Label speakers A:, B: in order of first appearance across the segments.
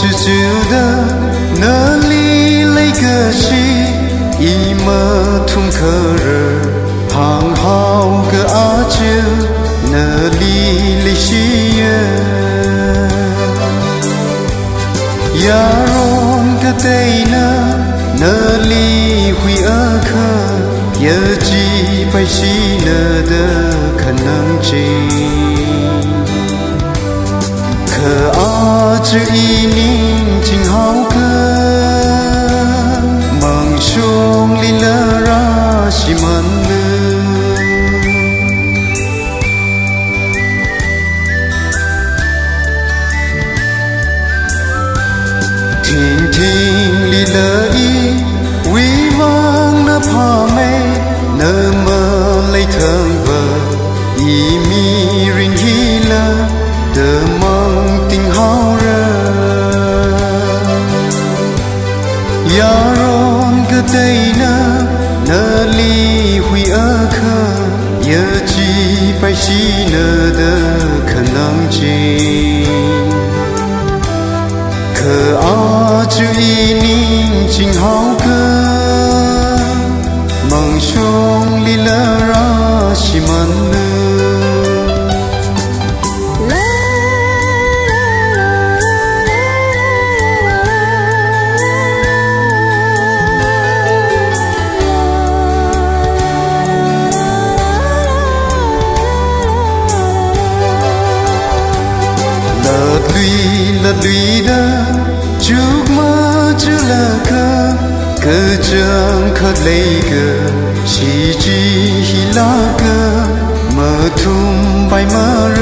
A: 只觉得那里那个是一么同可人旁好个阿姐那里里西耶呀容个对呢那里会阿克也几百西呢的可能性可阿这一宁静好个梦兄里了拉西门了听听里了一为望那怕美那么累疼吧一米人一了的梦定好人呀容个对呢那里会阿克也几百西呢的可能性可阿这一宁静好个梦兄里了拉西门了绿的就么只了个个正可累个西吉拉个么通白么人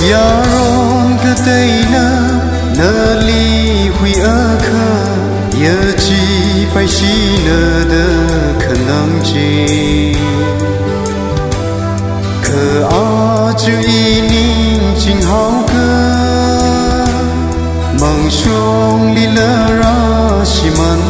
A: 呀容个对呢那里会阿克也几百西呢的可能性可阿这一宁静好个梦兄里了拉西门